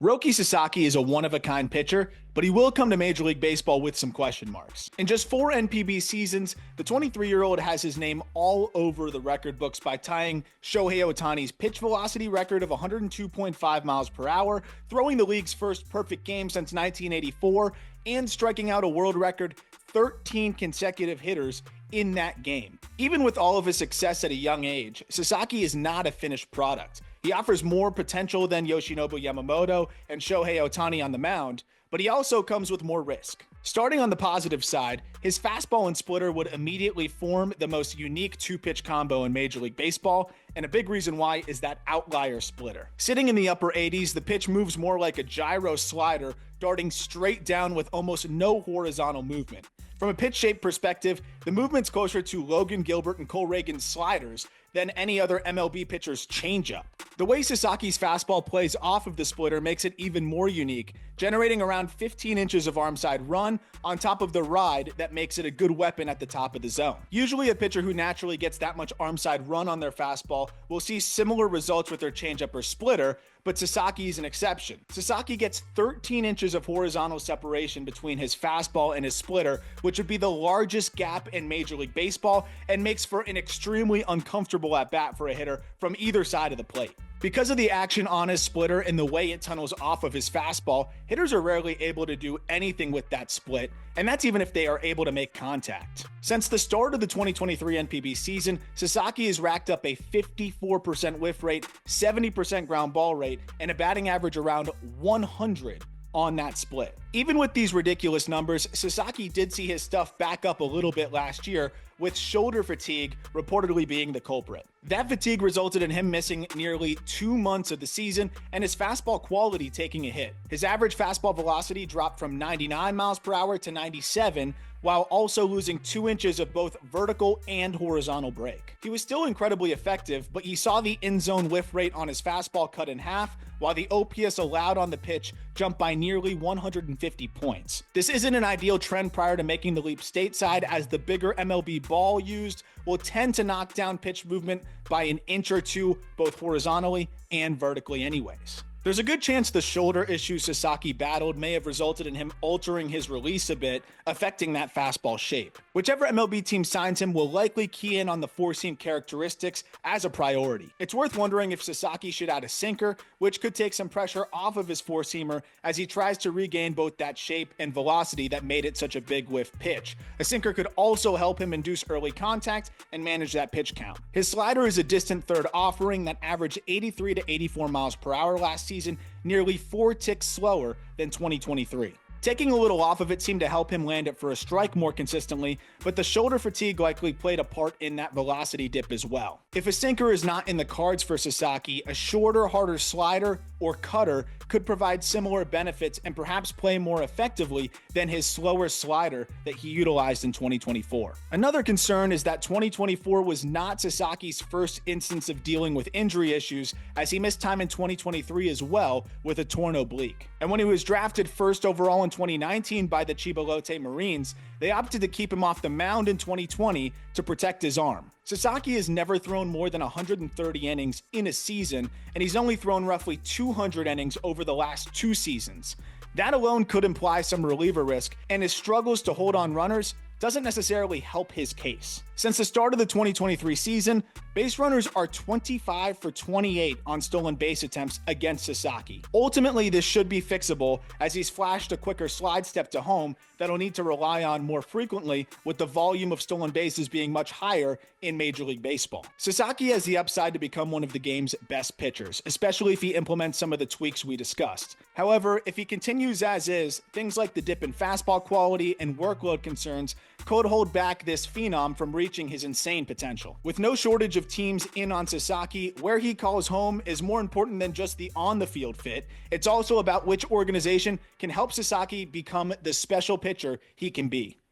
Roki Sasaki is a one-of-a-kind pitcher, but he will come to Major League Baseball with some question marks. In just 4 NPB seasons, the 23-year-old has his name all over the record books by tying Shohei Ohtani's pitch velocity record of 102.5 miles per hour, throwing the league's first perfect game since 1984, and striking out a world record 13 consecutive hitters in that game. Even with all of his success at a young age, Sasaki is not a finished product. He offers more potential than Yoshinobu Yamamoto and Shohei Ohtani on the mound, but he also comes with more risk. Starting on the positive side, his fastball and splitter would immediately form the most unique two-pitch combo in Major League Baseball, and a big reason why is that outlier splitter. Sitting in the upper 80s, the pitch moves more like a gyro slider, darting straight down with almost no horizontal movement. From a pitch shape perspective, the movement's closer to Logan Gilbert and Cole Reagan's sliders than any other MLB pitcher's changeup. The way Sasaki's fastball plays off of the splitter makes it even more unique, generating around 15 inches of arm side run on top of the ride that makes it a good weapon at the top of the zone. Usually a pitcher who naturally gets that much arm side run on their fastball will see similar results with their changeup or splitter, but Sasaki is an exception. Sasaki gets 13 inches of horizontal separation between his fastball and his splitter, which would be the largest gap in Major League Baseball and makes for an extremely uncomfortable at bat for a hitter from either side of the plate. Because of the action on his splitter and the way it tunnels off of his fastball, hitters are rarely able to do anything with that split, and that's even if they are able to make contact. Since the start of the 2023 NPB season, Sasaki has racked up a 54% whiff rate, 70% ground ball rate, and a batting average around 100 on that split. Even with these ridiculous numbers, Sasaki did see his stuff back up a little bit last year, with shoulder fatigue reportedly being the culprit. That fatigue resulted in him missing nearly 2 months of the season and his fastball quality taking a hit. His average fastball velocity dropped from 99 miles per hour to 97, while also losing 2 inches of both vertical and horizontal break. He was still incredibly effective, but he saw the in-zone whiff rate on his fastball cut in half, while the OPS allowed on the pitch jumped by nearly 150 points. This isn't an ideal trend prior to making the leap stateside, as the bigger MLB ball used will tend to knock down pitch movement by an inch or two, both horizontally and vertically anyways. There's a good chance the shoulder issues Sasaki battled may have resulted in him altering his release a bit, affecting that fastball shape. Whichever MLB team signs him will likely key in on the four-seam characteristics as a priority. It's worth wondering if Sasaki should add a sinker, which could take some pressure off of his four-seamer as he tries to regain both that shape and velocity that made it such a big whiff pitch. A sinker could also help him induce early contact and manage that pitch count. His slider is a distant third offering that averaged 83 to 84 miles per hour last season, nearly 4 ticks slower than 2023. Taking a little off of it seemed to help him land it for a strike more consistently, but the shoulder fatigue likely played a part in that velocity dip as well. If a sinker is not in the cards for Sasaki, a shorter, harder slider or cutter could provide similar benefits and perhaps play more effectively than his slower slider that he utilized in 2024. Another concern is that 2024 was not Sasaki's first instance of dealing with injury issues, as he missed time in 2023 as well with a torn oblique. And when he was drafted first overall in 2019 by the Chibalote Marines, they opted to keep him off the mound in 2020 to protect his arm. Sasaki has never thrown more than 130 innings in a season, and he's only thrown roughly 200 innings over the last 2 seasons. That alone could imply some reliever risk, and his struggles to hold on runners doesn't necessarily help his case. Since the start of the 2023 season, base runners are 25 for 28 on stolen base attempts against Sasaki. Ultimately, this should be fixable, as he's flashed a quicker slide step to home that'll need to rely on more frequently, with the volume of stolen bases being much higher in Major League Baseball. Sasaki has the upside to become one of the game's best pitchers, especially if he implements some of the tweaks we discussed. However, if he continues as is, things like the dip in fastball quality and workload concerns could hold back this phenom from reaching his insane potential. With no shortage of teams in on Sasaki, where he calls home is more important than just the on-the-field fit. It's also about which organization can help Sasaki become the special pitcher he can be.